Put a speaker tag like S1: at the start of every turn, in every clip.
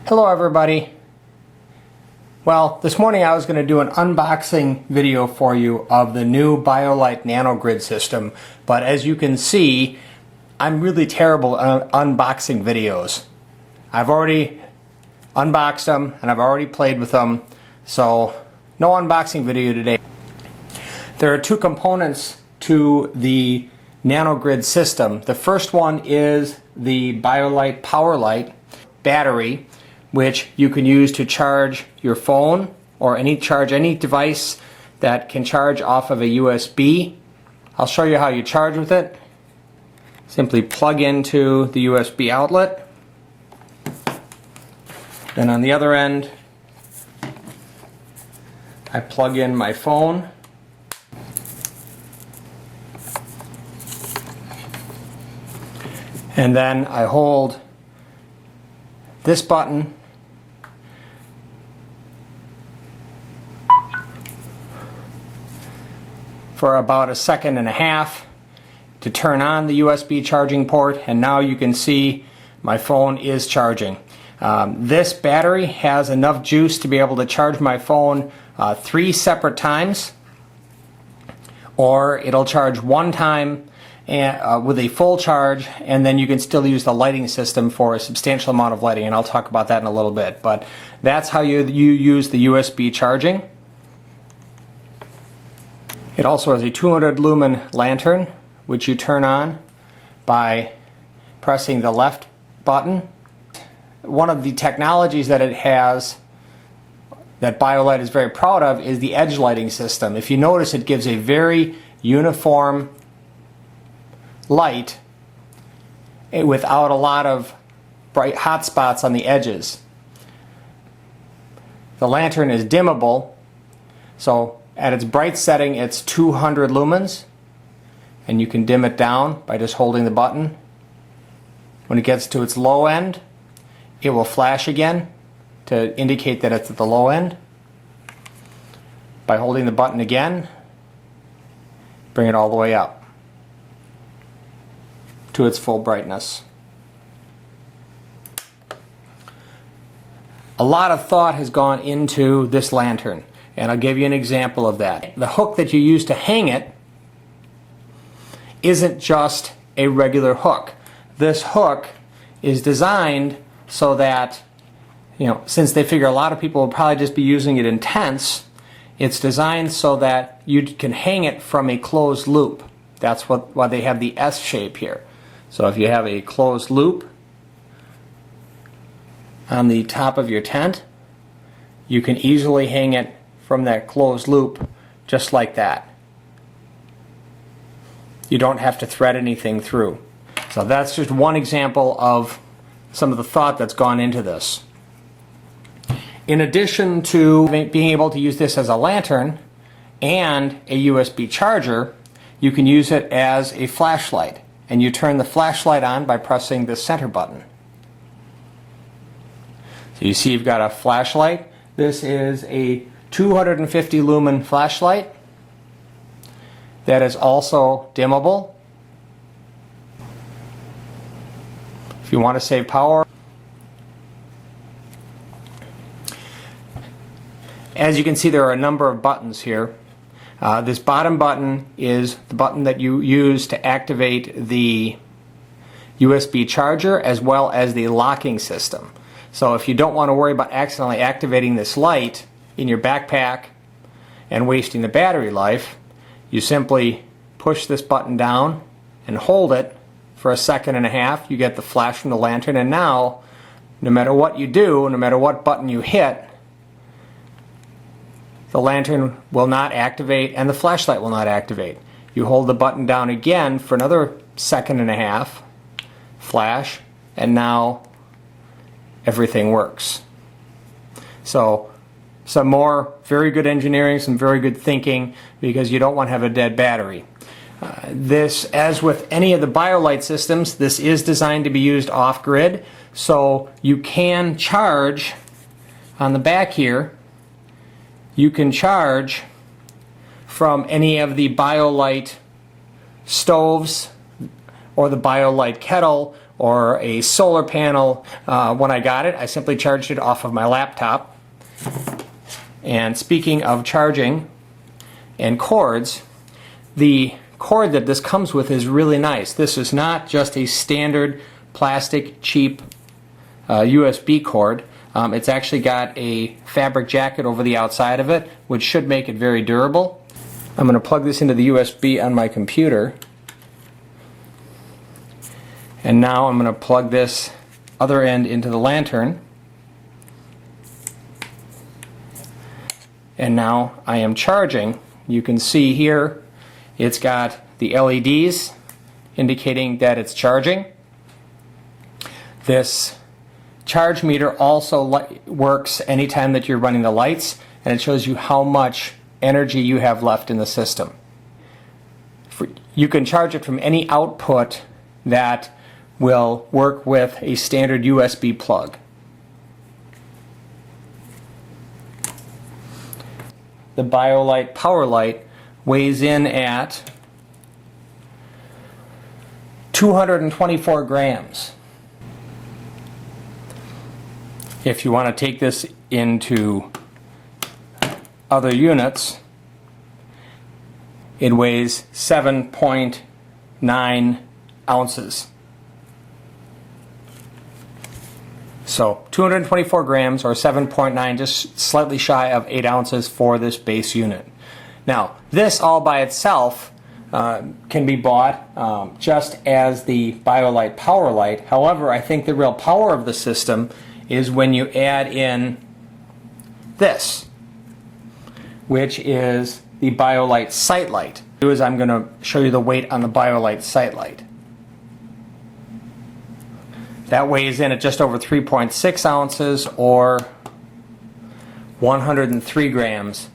S1: Hello everybody. Well, this morning I was going to do an unboxing video for you of the new Biolite NanoGrid system, but as you can see, I'm really terrible at unboxing videos. I've already unboxed them and I've already played with them, so no unboxing video today. There are two components to the NanoGrid system. The first one is the Biolite PowerLight battery, which you can use to charge your phone or any device that can charge off of a USB. I'll show you how you charge with it. Simply plug into the USB outlet. Then on the other end, I plug in my phone. And then I hold this button for about a second and a half to turn on the USB charging port, and now you can see my phone is charging. This battery has enough juice to be able to charge my phone 3 separate times, or it'll charge one time with a full charge, and then you can still use the lighting system for a substantial amount of lighting, and I'll talk about that in a little bit. But that's how you use the USB charging. It also has a 200 lumen lantern, which you turn on by pressing the left button. One of the technologies that it has that Biolite is very proud of is the edge lighting system. If you notice, it gives a very uniform light without a lot of bright hot spots on the edges. The lantern is dimmable, so at its bright setting it's 200 lumens, and you can dim it down by just holding the button. When it gets to its low end, it will flash again to indicate that it's at the low end. By holding the button again, bring it all the way up to its full brightness. A lot of thought has gone into this lantern, and I'll give you an example of that. The hook that you use to hang it isn't just a regular hook. This hook is designed so that, since they figure a lot of people will probably just be using it in tents, it's designed so that you can hang it from a closed loop. That's why they have the S shape here. So if you have a closed loop on the top of your tent, you can easily hang it from that closed loop just like that. You don't have to thread anything through. So that's just one example of some of the thought that's gone into this. In addition to being able to use this as a lantern and a USB charger, you can use it as a flashlight. And you turn the flashlight on by pressing the center button. So you see you've got a flashlight. This is a 250 lumen flashlight that is also dimmable. If you want to save power. As you can see, there are a number of buttons here. This bottom button is the button that you use to activate the USB charger as well as the locking system. So if you don't want to worry about accidentally activating this light in your backpack and wasting the battery life, you simply push this button down and hold it for a second and a half. You get the flash from the lantern, and now no matter what you do, no matter what button you hit, the lantern will not activate and the flashlight will not activate. You hold the button down again for another second and a half, flash, and now everything works. So some more very good engineering, some very good thinking, because you don't want to have a dead battery. This, as with any of the Biolite systems, this is designed to be used off-grid, so you can charge on the back here. You can charge from any of the Biolite stoves or the Biolite kettle or a solar panel. When I got it, I simply charged it off of my laptop. And speaking of charging and cords, the cord that this comes with is really nice. This is not just a standard plastic cheap USB cord. It's actually got a fabric jacket over the outside of it, which should make it very durable. I'm going to plug this into the USB on my computer. And now I'm going to plug this other end into the lantern. And now I am charging. You can see here it's got the LEDs indicating that it's charging. This charge meter also works anytime that you're running the lights, and it shows you how much energy you have left in the system. You can charge it from any output that will work with a standard USB plug. The Biolite power light weighs in at 224 grams. If you want to take this into other units, it weighs 7.9 ounces. So 224 grams or 7.9, just slightly shy of 8 ounces for this base unit. Now, this all by itself can be bought just as the Biolite power light. However, I think the real power of the system is when you add in this, which is the Biolite SightLight. I'm going to show you the weight on the Biolite SightLight. That weighs in at just over 3.6 ounces or 103 grams.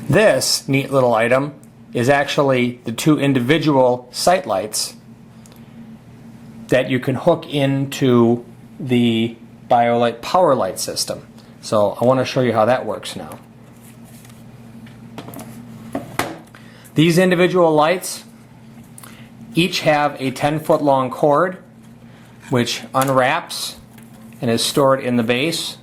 S1: This neat little item is actually the two individual sight lights that you can hook into the Biolite power light system. So I want to show you how that works now. These individual lights each have a 10-foot long cord which unwraps and is stored in the base.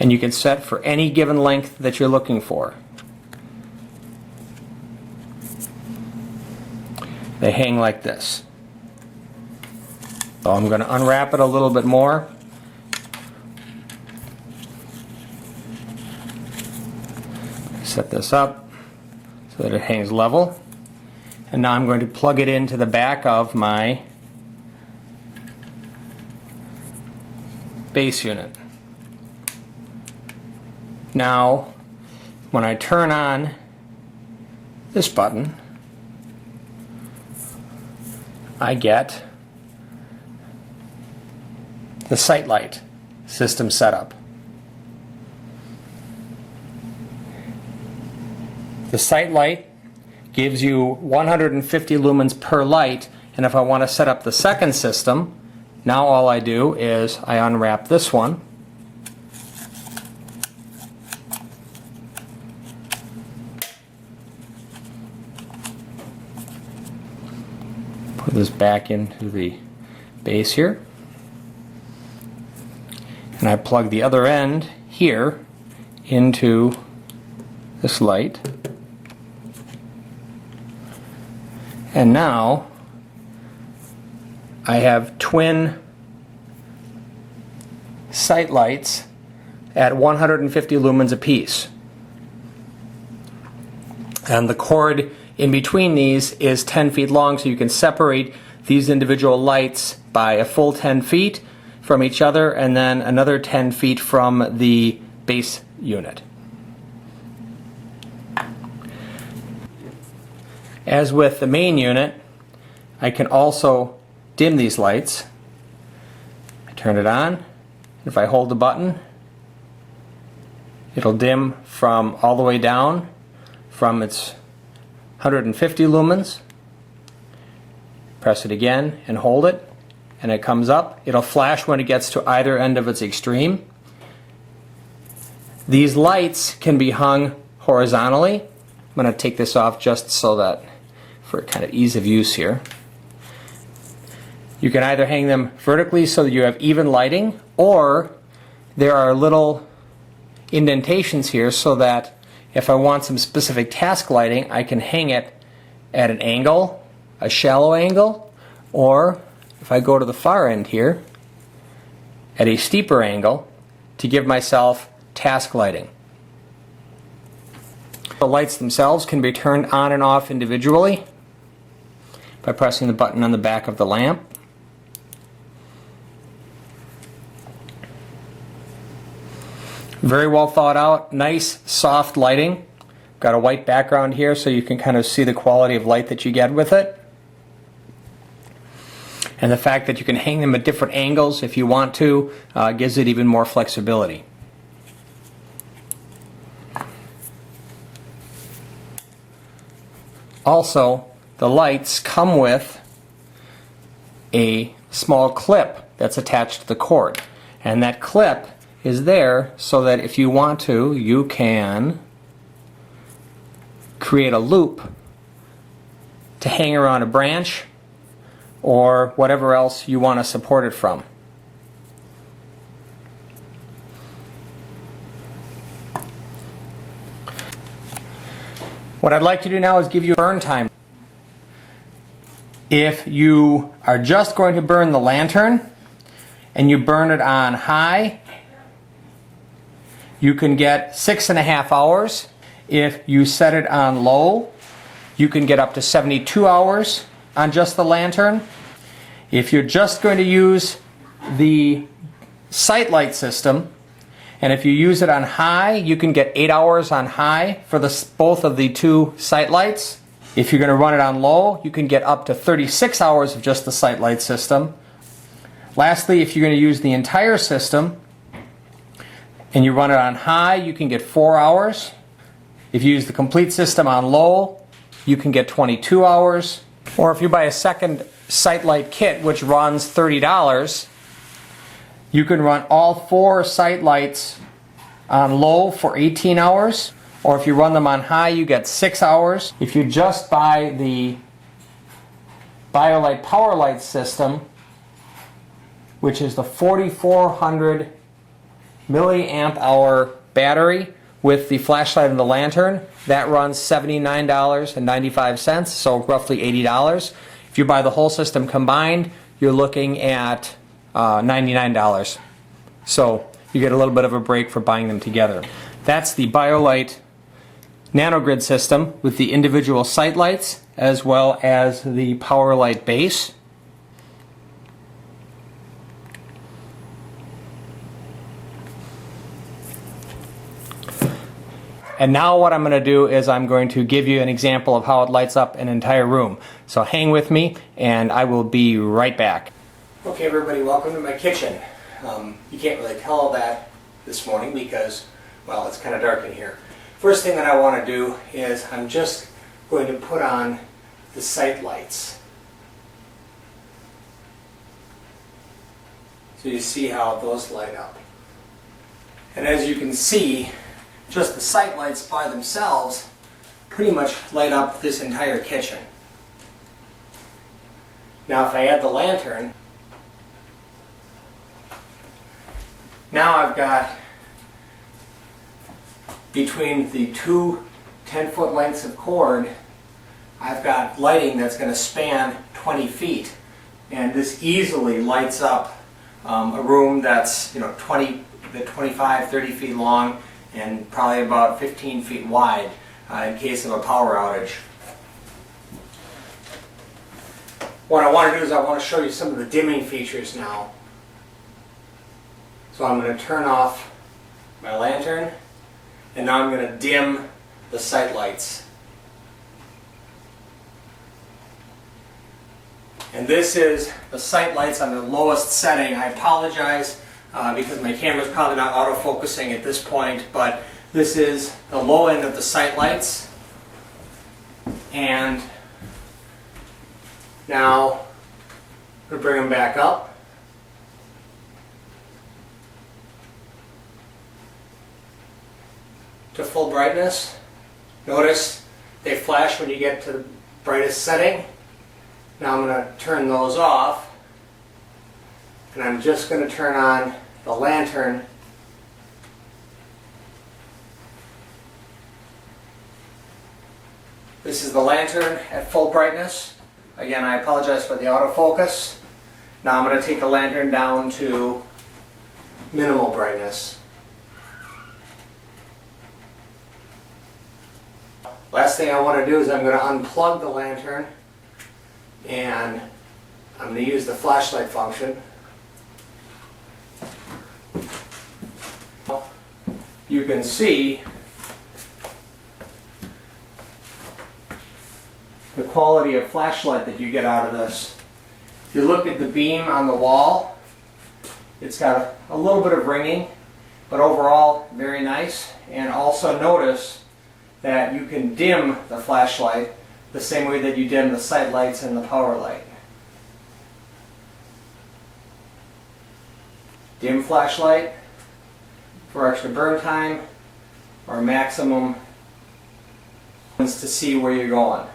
S1: And you can set for any given length that you're looking for. They hang like this. So I'm going to unwrap it a little bit more. Set this up so that it hangs level. And now I'm going to plug it into the back of my base unit. Now, when I turn on this button, I get the SightLight system setup. The SightLight gives you 150 lumens per light, and if I want to set up the second system, now all I do is I unwrap this one. Put this back into the base here. And I plug the other end here into this light. And now I have twin sight lights at 150 lumens apiece. And the cord in between these is 10 feet long, so you can separate these individual lights by a full 10 feet from each other and then another 10 feet from the base unit. As with the main unit, I can also dim these lights. I turn it on. If I hold the button, it'll dim from all the way down from its 150 lumens. Press it again and hold it, and it comes up. It'll flash when it gets to either end of its extreme. These lights can be hung horizontally. I'm going to take this off just so that for kind of ease of use here. You can either hang them vertically so that you have even lighting, or there are little indentations here so that if I want some specific task lighting, I can hang it at an angle, a shallow angle, or if I go to the far end here, at a steeper angle to give myself task lighting. The lights themselves can be turned on and off individually by pressing the button on the back of the lamp. Very well thought out, nice soft lighting. Got a white background here so you can kind of see the quality of light that you get with it. And the fact that you can hang them at different angles if you want to gives it even more flexibility. Also, the lights come with a small clip that's attached to the cord. And that clip is there so that if you want to, you can create a loop to hang around a branch or whatever else you want to support it from. What I'd like to do now is give you burn time. If you are just going to burn the lantern and you burn it on high, you can get 6.5 hours. If you set it on low, you can get up to 72 hours on just the lantern. If you're just going to use the SightLight system, and if you use it on high, you can get 8 hours on high for both of the two SightLights. If you're going to run it on low, you can get up to 36 hours of just the SightLight system. Lastly, if you're going to use the entire system and you run it on high, you can get 4 hours. If you use the complete system on low, you can get 22 hours. Or if you buy a second SightLight kit, which runs $30, you can run all 4 SightLights on low for 18 hours. Or if you run them on high, you get 6 hours. If you just buy the Biolite Power Light system, which is the 4,400 milliamp hour battery with the flashlight and the lantern, that runs $79.95, so roughly $80. If you buy the whole system combined, you're looking at $99. So you get a little bit of a break for buying them together. That's the Biolite NanoGrid system with the individual SightLights as well as the Power Light base. And now what I'm going to do is I'm going to give you an example of how it lights up an entire room. So hang with me and I will be right back. Okay everybody, welcome to my kitchen. You can't really tell that this morning because, well, it's kind of dark in here. First thing that I want to do is I'm just going to put on the SightLights. So you see how those light up. And as you can see, just the SightLights by themselves pretty much light up this entire kitchen. Now if I add the lantern, now I've got, between the two 10-foot lengths of cord, I've got lighting that's going to span 20 feet. And this easily lights up a room that's 25, 30 feet long and probably about 15 feet wide in case of a power outage. What I want to do is I want to show you some of the dimming features now. So I'm going to turn off my lantern and now I'm going to dim the SightLights. And this is the SightLights on the lowest setting. I apologize because my camera's probably not auto-focusing at this point, but this is the low end of the SightLights. And now I'm going to bring them back up. To full brightness. Notice they flash when you get to the brightest setting. Now I'm going to turn those off, and I'm just going to turn on the lantern. This is the lantern at full brightness. Again, I apologize for the autofocus. Now I'm going to take the lantern down to minimal brightness. Last thing I want to do is I'm going to unplug the lantern, and I'm going to use the flashlight function. You can see the quality of flashlight that you get out of this. If you look at the beam on the wall, it's got a little bit of ringing, but overall very nice. And also notice that you can dim the flashlight the same way that you dim the sight lights and the power light. Dim flashlight for extra burn time, or maximum to see where you're going.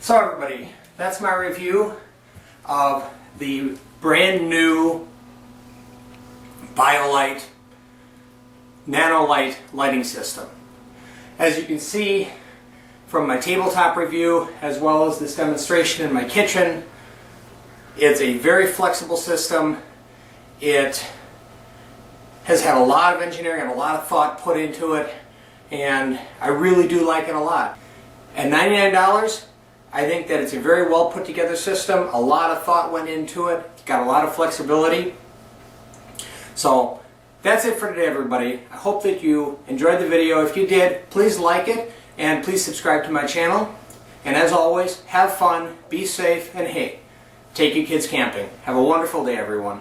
S1: So everybody, that's my review of the brand new Biolite NanoLight lighting system. As you can see from my tabletop review as well as this demonstration in my kitchen, it's a very flexible system. It has had a lot of engineering and a lot of thought put into it, and I really do like it a lot. At $99, I think that it's a very well put together system. A lot of thought went into it. It's got a lot of flexibility. So that's it for today, everybody. I hope that you enjoyed the video. If you did, please like it and please subscribe to my channel. And as always, have fun, be safe, and hey, take your kids camping. Have a wonderful day, everyone.